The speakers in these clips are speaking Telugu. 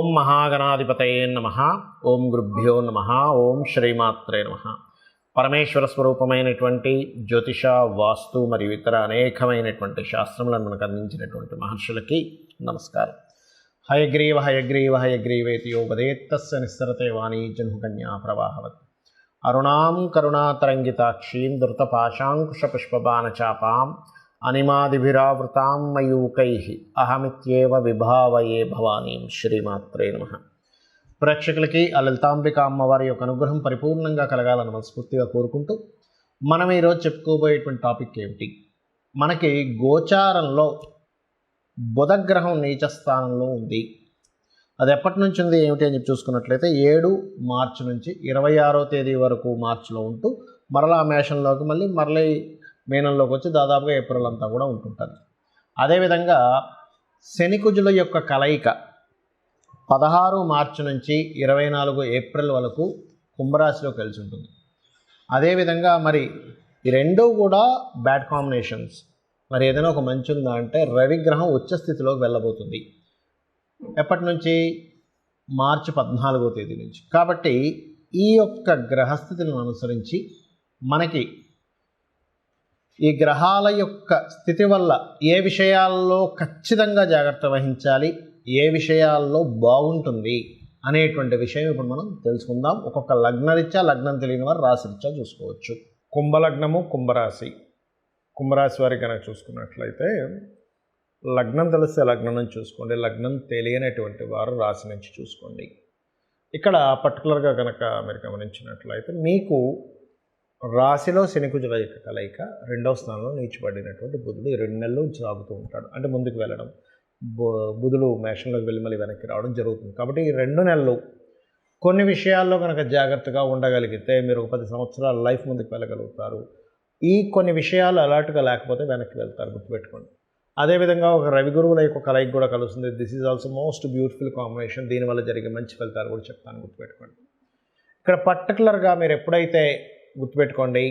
ఓం మహాగణాధిపతయే నమః. ఓం గురుభ్యో నమః. ఓం శ్రీమాత్రే నమః. పరమేశ్వర స్వరూపమైనటువంటి జ్యోతిష, వాస్తు మరియు ఇతర అనేకమైనటువంటి శాస్త్రములను మనకు అందించినటువంటి మహర్షులకి నమస్కారం. హయగ్రీవ హయగ్రీవ హయగ్రీవేతి యో వదేత్తస్య నిస్సరతే వాణీ జన్హుకన్యా ప్రవాహవత్. అరుణాం కరుణాతరంగితాక్షీం ధృతపాశాంకుశపుష్పబాణచాపాం అనిమాదిభిరావృతాం మయూకైః అహమిత్యేవ విభావయే భవానీం. శ్రీమాత్రే నమః. ప్రేక్షకులకి ఆ లలితాంబిక అమ్మవారి యొక్క అనుగ్రహం పరిపూర్ణంగా కలగాలని మనస్ఫూర్తిగా కోరుకుంటూ మనం ఈరోజు చెప్పుకోబోయేటువంటి టాపిక్ ఏమిటి, మనకి గోచారంలో బుధగ్రహం నీచ స్థానంలో ఉంది. అది ఎప్పటి నుంచి ఉంది ఏమిటి అని చెప్పి చూసుకున్నట్లయితే 7 మార్చి నుంచి 26వ తేదీ వరకు మార్చిలో ఉంటూ మరలా మేషంలోకి మళ్ళీ మీనంలోకి వచ్చి దాదాపుగా ఏప్రిల్ అంతా కూడా ఉంటుంటుంది. అదేవిధంగా శనికుజుల యొక్క కలయిక 16 మార్చి నుంచి 24 ఏప్రిల్ వరకు కుంభరాశిలో కలిసి ఉంటుంది. అదేవిధంగా మరి ఈ రెండూ కూడా బ్యాడ్ కాంబినేషన్స్. మరి ఏదైనా ఒక మంచి ఉందా అంటే రవిగ్రహం ఉచ్చ స్థితిలోకి వెళ్ళబోతుంది. ఎప్పటి నుంచి? మార్చి 14వ తేదీ నుంచి. కాబట్టి ఈ యొక్క గ్రహస్థితులను అనుసరించి మనకి ఈ గ్రహాల యొక్క స్థితి వల్ల ఏ విషయాల్లో ఖచ్చితంగా జాగ్రత్త వహించాలి, ఏ విషయాల్లో బాగుంటుంది అనేటువంటి విషయం ఇప్పుడు మనం తెలుసుకుందాం. ఒక్కొక్క లగ్నరీత్యా, లగ్నం తెలియని వారు రాశిరీత్యా చూసుకోవచ్చు. కుంభలగ్నము, కుంభరాశి. కుంభరాశి వారికి కనుక చూసుకున్నట్లయితే లగ్నం తెలిస్తే లగ్నం నుంచి చూసుకోండి, లగ్నం తెలియనటువంటి వారు రాశి నుంచి చూసుకోండి. ఇక్కడ పర్టికులర్గా కనుక మీరు గమనించినట్లయితే మీకు రాశిలో శనికుజుల యొక్క కలయిక 2వ స్థానంలో నీచిపడినటువంటి బుధుడు 2 నెలలు సాగుతూ ఉంటాడు. అంటే ముందుకు వెళ్ళడం, బుధుడు మేషంలోకి వెళ్ళి మళ్ళీ వెనక్కి రావడం జరుగుతుంది. కాబట్టి ఈ 2 నెలలు కొన్ని విషయాల్లో కనుక జాగ్రత్తగా ఉండగలిగితే మీరు ఒక 10 సంవత్సరాల లైఫ్ ముందుకు వెళ్ళగలుగుతారు. ఈ కొన్ని విషయాలు అలర్ట్గా లేకపోతే వెనక్కి వెళ్తారు, గుర్తుపెట్టుకోండి. అదేవిధంగా ఒక రవి గురువుల యొక్క కలయిక కూడా కలుస్తుంది. This is also most beautiful combination. దీనివల్ల జరిగే మంచి ఫలితాలు కూడా చెప్తాను, గుర్తుపెట్టుకోండి. ఇక్కడ పర్టికులర్గా మీరు ఎప్పుడైతే గుర్తుపెట్టుకోండి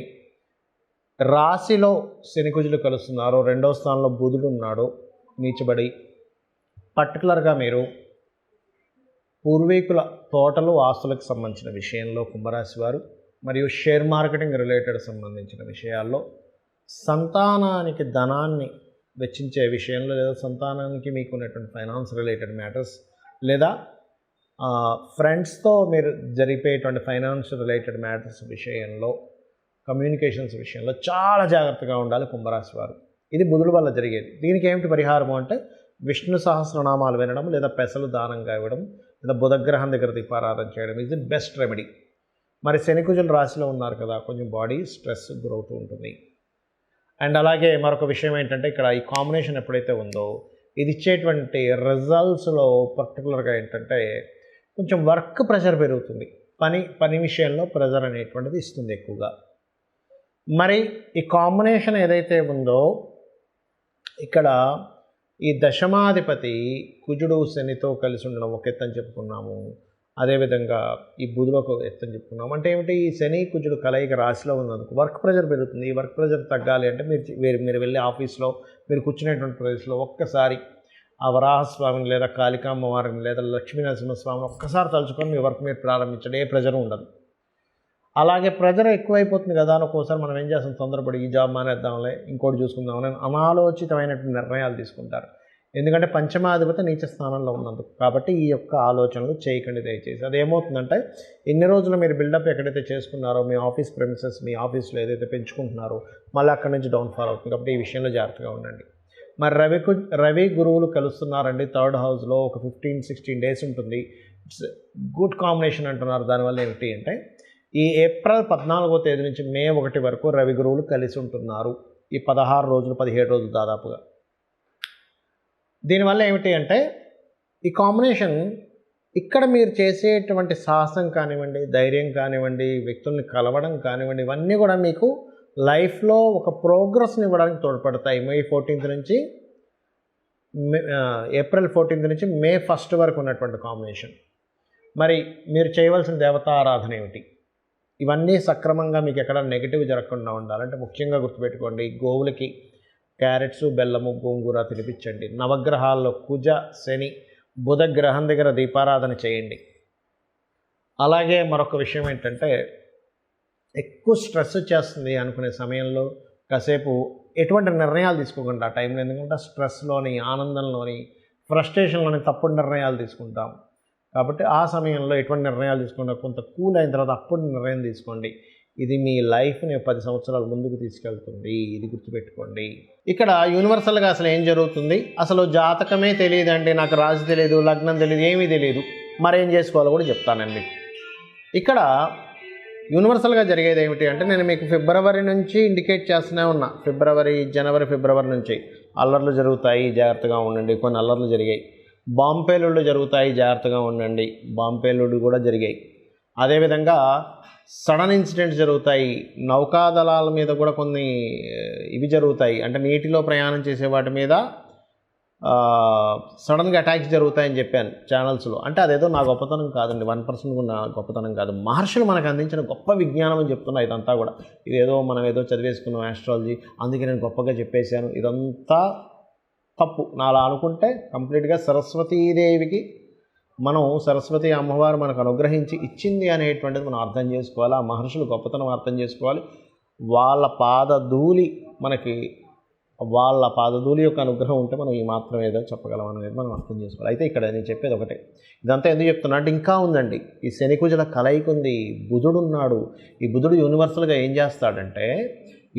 రాశిలో శనికుజులు కలుస్తున్నారో, 2వ స్థానంలో బుధుడు ఉన్నాడు నీచబడి, పర్టికులర్గా మీరు పూర్వీకుల తోటలు, ఆస్తులకు సంబంధించిన విషయంలో కుంభరాశి వారు, మరియు షేర్ మార్కెటింగ్ రిలేటెడ్ సంబంధించిన విషయాల్లో, సంతానానికి ధనాన్ని వెచ్చించే విషయంలో, లేదా సంతానానికి మీకు ఉన్నటువంటి ఫైనాన్స్ రిలేటెడ్ మ్యాటర్స్, లేదా ఫ్రెండ్స్తో మీరు జరిపేటువంటి ఫైనాన్స్ రిలేటెడ్ మ్యాటర్స్ విషయంలో, కమ్యూనికేషన్స్ విషయంలో చాలా జాగ్రత్తగా ఉండాలి కుంభరాశి వారు. ఇది బుధుడు వల్ల జరిగేది. దీనికి ఏమిటి పరిహారము అంటే విష్ణు సహస్రనామాలు వినడం, లేదా పెసలు దానంగా ఇవ్వడం, లేదా బుధగ్రహం దగ్గర దీపారాధన చేయడం ఇది బెస్ట్ రెమెడీ. మరి శనికుజులు రాశిలో ఉన్నారు కదా, కొంచెం బాడీ స్ట్రెస్ గురవుతూ ఉంటుంది. అండ్ అలాగే మరొక విషయం ఏంటంటే ఇక్కడ ఈ కాంబినేషన్ ఎప్పుడైతే ఉందో ఇది ఇచ్చేటువంటి రిజల్ట్స్లో పర్టికులర్గా ఏంటంటే కొంచెం వర్క్ ప్రెషర్ పెరుగుతుంది. పని విషయంలో ప్రెషర్ అనేటువంటిది ఇస్తుంది ఎక్కువగా. మరి ఈ కాంబినేషన్ ఏదైతే ఉందో ఇక్కడ ఈ దశమాధిపతి కుజుడు శనితో కలిసి ఉండడం ఒక ఎత్తని చెప్పుకున్నాము. అదేవిధంగా ఈ బుధుడు ఒక ఎత్తని చెప్పుకున్నాము. అంటే ఏమిటి, ఈ శని కుజుడు కలయిక రాశిలో ఉన్నందుకు వర్క్ ప్రెషర్ పెరుగుతుంది. ఈ వర్క్ ప్రెషర్ తగ్గాలి అంటే మీరు వెళ్ళే ఆఫీస్లో మీరు కూర్చునేటువంటి ప్లేస్లో ఒక్కసారి ఆ వరాహస్వామిని, లేదా కాళికామ్మవారిని, లేదా లక్ష్మీనరసింహస్వామిని ఒక్కసారి తలుచుకొని మీ వర్క్ మీరు ప్రారంభించండి. ఏ ప్రెజర్ ఉండదు. అలాగే ప్రెజర్ ఎక్కువైపోతుంది కదా అని ఒక్కోసారి మనం ఏం చేస్తాం, తొందరపడి ఈ జాబ్ మానేద్దాంలే, ఇంకోటి చూసుకుందామని అనాలోచితమైనటువంటి నిర్ణయాలు తీసుకుంటారు. ఎందుకంటే పంచమాధిపతి నీచ స్థానంలో ఉన్నందుకు. కాబట్టి ఈ యొక్క ఆలోచనలు చేయకండి దయచేసి. అదేమవుతుందంటే ఇన్ని రోజులు మీరు బిల్డప్ ఎక్కడైతే చేసుకున్నారో మీ ఆఫీస్ ప్రెమిసెస్, మీ ఆఫీస్లో ఏదైతే పెంచుకుంటున్నారో మళ్ళీ అక్కడి నుంచి డౌన్ఫాల్ అవుతుంది. కాబట్టి ఈ విషయంలో జాగ్రత్తగా ఉండండి. మరి రవి గురువులు కలుస్తున్నారండి 3rd హౌస్లో. ఒక 15-16 డేస్ ఉంటుంది. ఇట్స్ గుడ్ కాంబినేషన్ అంటున్నారు. దానివల్ల ఏమిటి అంటే ఈ ఏప్రిల్ 14వ తేదీ నుంచి మే 1 వరకు రవి గురువులు కలిసి ఉంటున్నారు. ఈ 16 రోజులు 17 రోజులు దాదాపుగా. దీనివల్ల ఏమిటి అంటే ఈ కాంబినేషన్ ఇక్కడ మీరు చేసేటువంటి సాహసం కానివ్వండి, ధైర్యం కానివ్వండి, వ్యక్తుల్ని కలవడం కానివ్వండి, ఇవన్నీ కూడా మీకు లైఫ్లో ఒక ప్రోగ్రెస్ని ఇవ్వడానికి తోడ్పడతాయి. ఏప్రిల్ 14 నుంచి మే 1 వరకు ఉన్నటువంటి కాంబినేషన్. మరి మీరు చేయవలసిన దేవతా ఆరాధన ఏమిటి? ఇవన్నీ సక్రమంగా మీకు ఎక్కడ నెగిటివ్ జరగకుండా ఉండాలంటే ముఖ్యంగా గుర్తుపెట్టుకోండి, గోవులకి క్యారెట్స్, బెల్లము, గోంగూర తినిపించండి. నవగ్రహాల్లో కుజ, శని బుధ గ్రహం దగ్గర దీపారాధన చేయండి. అలాగే మరొక విషయం ఏంటంటే, ఎక్కువ స్ట్రెస్ వచ్చేస్తుంది అనుకునే సమయంలో కాసేపు ఎటువంటి నిర్ణయాలు తీసుకోకుండా ఆ టైంలో, ఎందుకంటే స్ట్రెస్లోని, ఆనందంలోని, ఫ్రస్ట్రేషన్లోని తప్పుడు నిర్ణయాలు తీసుకుంటాం. కాబట్టి ఆ సమయంలో ఎటువంటి నిర్ణయాలు తీసుకుంటే కొంత కూల్ అయిన తర్వాత అప్పుడు నిర్ణయం తీసుకోండి. ఇది మీ లైఫ్ని 10 సంవత్సరాల ముందుకు తీసుకెళ్తుంది. ఇది గుర్తుపెట్టుకోండి. ఇక్కడ యూనివర్సల్గా అసలు ఏం జరుగుతుంది, అసలు జాతకమే తెలియదండి, నాకు రాశి తెలియదు, లగ్నం తెలియదు, ఏమీ తెలియదు, మరేం చేసుకోవాలో కూడా చెప్తానండి మీకు. ఇక్కడ యూనివర్సల్గా జరిగేది ఏమిటి అంటే, నేను మీకు ఫిబ్రవరి నుంచి ఇండికేట్ చేస్తూనే ఉన్నా. జనవరి ఫిబ్రవరి నుంచి అల్లర్లు జరుగుతాయి, జాగ్రత్తగా ఉండండి. కొన్ని అల్లర్లు జరిగాయి. బాంబు పేలుళ్ళు జరుగుతాయి, జాగ్రత్తగా ఉండండి. బాంబు పేలుళ్ళు కూడా జరిగాయి. అదేవిధంగా సడన్ ఇన్సిడెంట్స్ జరుగుతాయి. నౌకాదళాల మీద కూడా కొన్ని ఇవి జరుగుతాయి, అంటే నీటిలో ప్రయాణం చేసే వాటి మీద సడన్గా అటాక్స్ జరుగుతాయని చెప్పాను ఛానల్స్లో. అంటే అదేదో నా గొప్పతనం కాదండి, 1% కూడా నా గొప్పతనం కాదు. మహర్షులు మనకు అందించిన గొప్ప విజ్ఞానం అని చెప్తున్నా. ఇదంతా కూడా ఇదేదో మనం ఏదో చదివేసుకున్నాం ఆస్ట్రాలజీ, అందుకే నేను గొప్పగా చెప్పేశాను, ఇదంతా తప్పు. నా అలా అనుకుంటే కంప్లీట్గా సరస్వతీదేవికి మనం, సరస్వతి అమ్మవారు మనకు అనుగ్రహించి ఇచ్చింది అనేటువంటిది మనం అర్థం చేసుకోవాలి. ఆ మహర్షులు గొప్పతనం అర్థం చేసుకోవాలి. వాళ్ళ పాదధూళి యొక్క అనుగ్రహం ఉంటే మనం ఈ మాత్రం ఏదో చెప్పగలం అనేది మనం అర్థం చేసుకోవాలి. అయితే ఇక్కడ నేను చెప్పేది ఒకటే, ఇదంతా ఎందుకు చెప్తున్నా అంటే ఇంకా ఉందండి. ఈ శని కుజుల కలయిక ఉంది, బుధుడు ఉన్నాడు. ఈ బుధుడు యూనివర్సల్గా ఏం చేస్తాడంటే,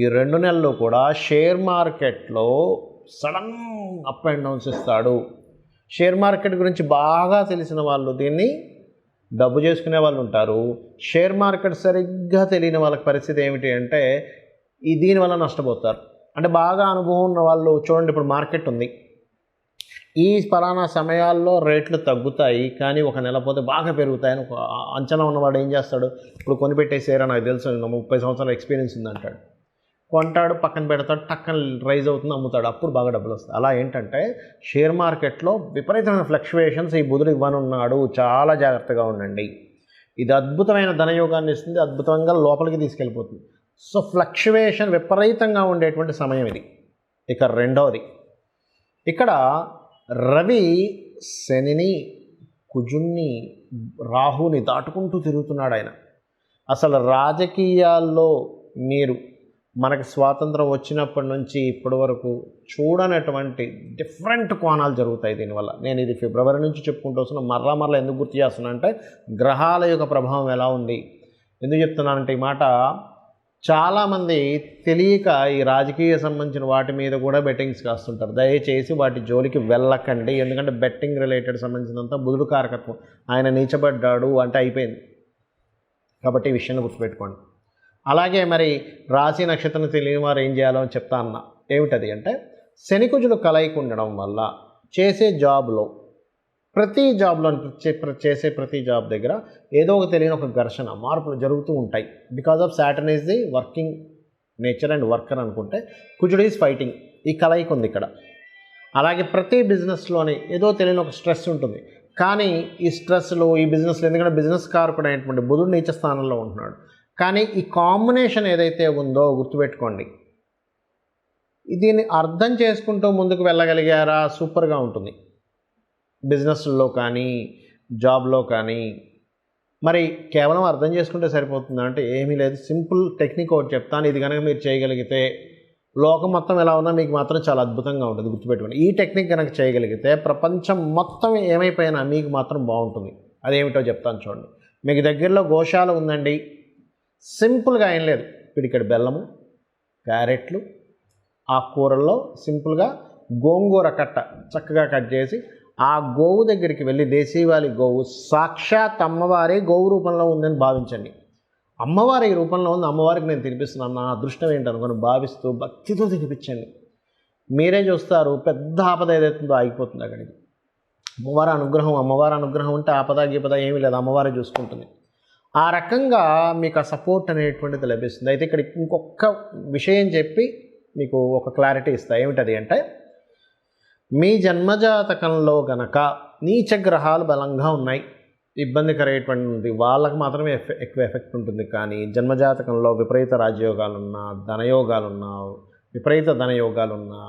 ఈ 2 నెలల్లో కూడా షేర్ మార్కెట్లో సడన్ అప్ అండ్ డౌన్స్ ఇస్తాడు. షేర్ మార్కెట్ గురించి బాగా తెలిసిన వాళ్ళు దీన్ని డబ్బు చేసుకునే వాళ్ళు ఉంటారు. షేర్ మార్కెట్ సరిగ్గా తెలియని వాళ్ళకి పరిస్థితి ఏమిటి అంటే, దీనివల్ల నష్టపోతారు. అంటే బాగా అనుభవం ఉన్న వాళ్ళు చూడండి, ఇప్పుడు మార్కెట్ ఉంది, ఈ పలానా సమయాల్లో రేట్లు తగ్గుతాయి కానీ ఒక నెల పోతే బాగా పెరుగుతాయని ఒక అంచనా ఉన్నవాడు ఏం చేస్తాడు, ఇప్పుడు కొనిపెట్టేసారా, నాకు తెలుసు 30 సంవత్సరాల ఎక్స్పీరియన్స్ ఉందంటాడు, కొంటాడు, పక్కన పెడతాడు, టక్కన రైజ్ అవుతుంది, అమ్ముతాడు, అప్పుడు బాగా డబ్బులు వస్తాయి. అలా ఏంటంటే షేర్ మార్కెట్లో విపరీతమైన ఫ్లక్చువేషన్స్ ఈ బుధుడు ఇవ్వనున్నాడు, చాలా జాగ్రత్తగా ఉండండి. ఇది అద్భుతమైన ధనయోగాన్ని ఇస్తుంది, అద్భుతంగా లోపలికి తీసుకెళ్ళిపోతుంది. సో ఫ్లక్చువేషన్ విపరీతంగా ఉండేటువంటి సమయం ఇది. ఇక రెండవది, ఇక్కడ రవి శనిని, కుజుణ్ణి, రాహుని దాటుకుంటూ తిరుగుతున్నాడు ఆయన. అసలు రాజకీయాల్లో మీరు మనకి స్వాతంత్రం వచ్చినప్పటి నుంచి ఇప్పటి వరకు చూడనటువంటి డిఫరెంట్ కోణాలు జరుగుతాయి దీనివల్ల. నేను ఇది ఫిబ్రవరి నుంచి చెప్పుకుంటూ వస్తున్నా. మరలా ఎందుకు గుర్తు చేస్తున్నా అంటే, గ్రహాల యొక్క ప్రభావం ఎలా ఉంది, ఎందుకు చెప్తున్నానంటే ఈ మాట, చాలామంది తెలియక ఈ రాజకీయ సంబంధించిన వాటి మీద కూడా బెట్టింగ్స్ కాస్తుంటారు. దయచేసి వాటి జోలికి వెళ్ళకండి. ఎందుకంటే బెట్టింగ్ రిలేటెడ్ సంబంధించినంత బుధుడు కారకత్వం, ఆయన నీచబడ్డాడు అంటే అయిపోయింది. కాబట్టి ఈ విషయాన్ని గుర్తుపెట్టుకోండి. అలాగే మరి రాశి నక్షత్రం తెలియని వారు ఏం చేయాలో అని చెప్తా అన్న. ఏమిటది అంటే, శని కుజులు కలయిక ఉండడం వల్ల చేసే జాబ్లో, చేసే ప్రతి జాబ్ దగ్గర ఏదో ఒక తెలియని ఒక ఘర్షణ, మార్పులు జరుగుతూ ఉంటాయి. Because of Saturn is the working nature and worker అనుకుంటే, కుజుడు ఈజ్ ఫైటింగ్. ఈ కలయిక ఉంది ఇక్కడ. అలాగే ప్రతి బిజినెస్లోని ఏదో తెలియని ఒక స్ట్రెస్ ఉంటుంది. కానీ ఈ స్ట్రెస్లు, ఈ బిజినెస్లో, ఎందుకంటే బిజినెస్ కారకుడు అయినటువంటి బుధుడు నీచ స్థానంలో ఉంటున్నాడు. కానీ ఈ కాంబినేషన్ ఏదైతే ఉందో గుర్తుపెట్టుకోండి, దీన్ని అర్థం చేసుకుంటూ ముందుకు వెళ్ళగలిగారా సూపర్గా ఉంటుంది. బిజినెస్లో కానీ జాబ్లో కానీ. మరి కేవలం అర్థం చేసుకుంటే సరిపోతుందా అంటే ఏమీ లేదు. సింపుల్ టెక్నిక్ ఒకటి చెప్తాను, ఇది కనుక మీరు చేయగలిగితే లోకం మొత్తం ఎలా ఉన్నా మీకు మాత్రం చాలా అద్భుతంగా ఉంటుంది. గుర్తుపెట్టుకోండి, ఈ టెక్నిక్ కనుక చేయగలిగితే ప్రపంచం మొత్తం ఏమైపోయినా మీకు మాత్రం బాగుంటుంది. అదేమిటో చెప్తాను చూడండి. మీకు దగ్గరలో గోశాల ఉందండి, సింపుల్గా ఏం లేదు, పిడికెడు బెల్లము, క్యారెట్లు, ఆ కూరల్లో సింపుల్గా గోంగూర కట్ట చక్కగా కట్ చేసి ఆ గోవు దగ్గరికి వెళ్ళి, దేశీవాలి గోవు, సాక్షాత్ అమ్మవారి గోవు రూపంలో ఉందని భావించండి. అమ్మవారి రూపంలో ఉంది, అమ్మవారికి నేను తినిపిస్తున్నాను, నా అదృష్టం ఏంటనుకొని భావిస్తూ భక్తితో తినిపించండి. మీరే చూస్తారు పెద్ద ఆపద ఏదైతుందో ఆగిపోతుంది అక్కడికి. అమ్మవారి అనుగ్రహం ఉంటే ఆపద గీపద ఏమీ లేదు, అమ్మవారే చూసుకుంటుంది. ఆ రకంగా మీకు ఆ సపోర్ట్ అనేటువంటిది లభిస్తుంది. అయితే ఇక్కడ ఇంకొక విషయం చెప్పి మీకు ఒక క్లారిటీ ఇస్తా. ఏమిటది అంటే, మీ జన్మజాతకంలో గనక నీచగ్రహాలు బలంగా ఉన్నాయి, ఇబ్బందికరమైనటువంటి వాళ్ళకి మాత్రమే ఎక్కువ ఎఫెక్ట్ ఉంటుంది. కానీ జన్మజాతకంలో విపరీత రాజయోగాలున్నా, విపరీత ధనయోగాలున్నా,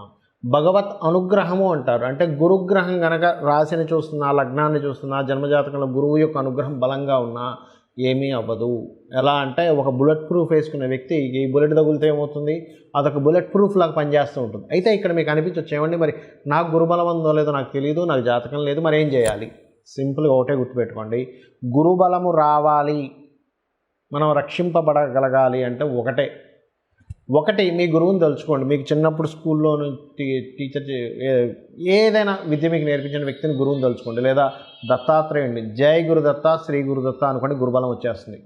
భగవత్ అనుగ్రహము అంటారు. అంటే గురుగ్రహం గనక రాశిని చూస్తున్నా, లగ్నాన్ని చూస్తున్నా, జన్మజాతకంలో గురువు యొక్క అనుగ్రహం బలంగా ఉన్నా ఏమీ అవ్వదు. ఎలా అంటే ఒక బుల్లెట్ ప్రూఫ్ వేసుకునే వ్యక్తి ఈ బుల్లెట్ తగిలితే ఏమవుతుంది, అదొక బుల్లెట్ ప్రూఫ్ లాగా పనిచేస్తూ ఉంటుంది. అయితే ఇక్కడ మీకు అనిపించవచ్చు, ఏమండి మరి నాకు గురుబలం ఉందో లేదో నాకు తెలియదు, నాకు జాతకం లేదు, మరి ఏం చేయాలి? సింపుల్గా ఒకటే గుర్తుపెట్టుకోండి, గురుబలము రావాలి, మనం రక్షింపబడగలగాలి అంటే ఒకటి మీ గురువుని తలుచుకోండి. మీకు చిన్నప్పుడు స్కూల్లో టీచర్ ఏదైనా విద్య మీకు నేర్పించిన వ్యక్తిని గురువుని తలుచుకోండి. లేదా దత్తాత్రేయుడిని, జై గురుదత్త, శ్రీ గురుదత్త అనుకోండి, గురుబలం వచ్చేస్తుంది.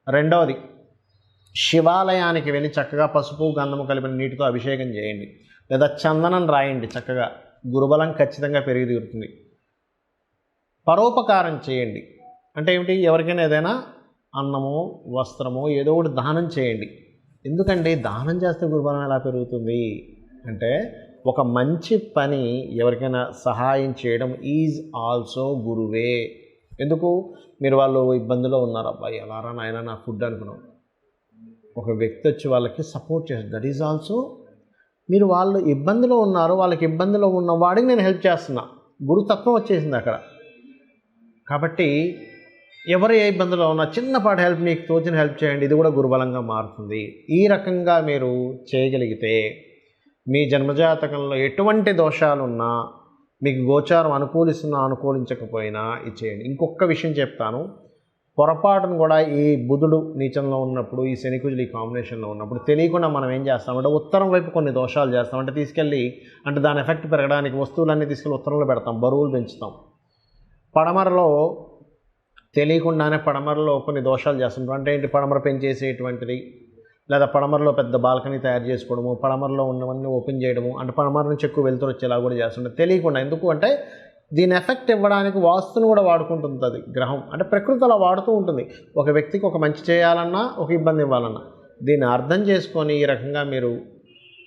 రెండవది, శివాలయానికి వెళ్ళి చక్కగా పసుపు గంధము కలిపిన నీటితో అభిషేకం చేయండి. లేదా చందనం రాయండి, చక్కగా గురుబలం ఖచ్చితంగా పెరిగి తీరుతుంది. పరోపకారం చేయండి. అంటే ఏమిటి? ఎవరికైనా ఏదైనా అన్నమో వస్త్రమో ఏదో ఒకటి దానం చేయండి. ఎందుకంటే దానం చేస్తే గురుబలం ఎలా పెరుగుతుంది అంటే, ఒక మంచి పని ఎవరికైనా సహాయం చేయడం ఈజ్ ఆల్సో గురువే. ఎందుకు? మీరు వాళ్ళు ఇబ్బందిలో ఉన్నారు, అబ్బాయి ఎలారా నాయన నా ఫుడ్ అనుకున్నాం, ఒక వ్యక్తి వచ్చి వాళ్ళకి సపోర్ట్ చేస్తారు, దట్ ఈజ్ ఆల్సో మీరు వాళ్ళు ఇబ్బందిలో ఉన్నారు, వాళ్ళకి ఇబ్బందిలో ఉన్న వాడికి నేను హెల్ప్ చేస్తున్నా, గురుతత్వం వచ్చేసింది అక్కడ. కాబట్టి ఎవరు ఏ ఇబ్బందులో ఉన్నా చిన్నపాటి హెల్ప్, మీకు తోచిన హెల్ప్ చేయండి, ఇది కూడా గురుబలంగా మారుతుంది. ఈ రకంగా మీరు చేయగలిగితే మీ జన్మజాతకంలో ఎటువంటి దోషాలున్నా, మీకు గోచారం అనుకూలిస్తున్నా అనుకూలించకపోయినా ఇది చేయండి. ఇంకొక విషయం చెప్తాను, పొరపాటును కూడా ఈ బుధుడు నీచంలో ఉన్నప్పుడు, ఈ శనికుజులు ఈ కాంబినేషన్లో ఉన్నప్పుడు తెలియకుండా మనం ఏం చేస్తామంటే ఉత్తరం వైపు కొన్ని దోషాలు చేస్తాం. అంటే తీసుకెళ్ళి, అంటే దాని ఎఫెక్ట్ పెరగడానికి వస్తువులన్నీ తీసుకెళ్ళి ఉత్తరంలో పెడతాం, బరువులు పెంచుతాం. పడమరలో తెలియకుండానే పడమరలో కొన్ని దోషాలు చేస్తుంటాం. అంటే ఏంటి? పడమర పెంచేసేటువంటిది, లేదా పడమరలో పెద్ద బాల్కనీ తయారు చేసుకోవడము, పడమరలో ఉన్నవన్నీ ఓపెన్ చేయడము, అంటే పడమర నుంచి ఎక్కువ వెళ్తురు వచ్చేలా కూడా చేస్తుంటాం తెలియకుండా. ఎందుకు అంటే దీని ఎఫెక్ట్ ఇవ్వడానికి వాస్తుని కూడా వాడుకుంటుంది అది గ్రహం. అంటే ప్రకృతి అలా వాడుతూ ఉంటుంది. ఒక వ్యక్తికి ఒక మంచి చేయాలన్నా, ఒక ఇబ్బంది ఇవ్వాలన్నా, దీన్ని అర్థం చేసుకొని ఈ రకంగా మీరు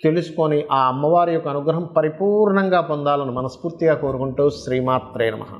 తెలుసుకొని ఆ అమ్మవారి యొక్క అనుగ్రహం పరిపూర్ణంగా పొందాలని మనస్ఫూర్తిగా కోరుకుంటూ శ్రీమాత్రే నమః.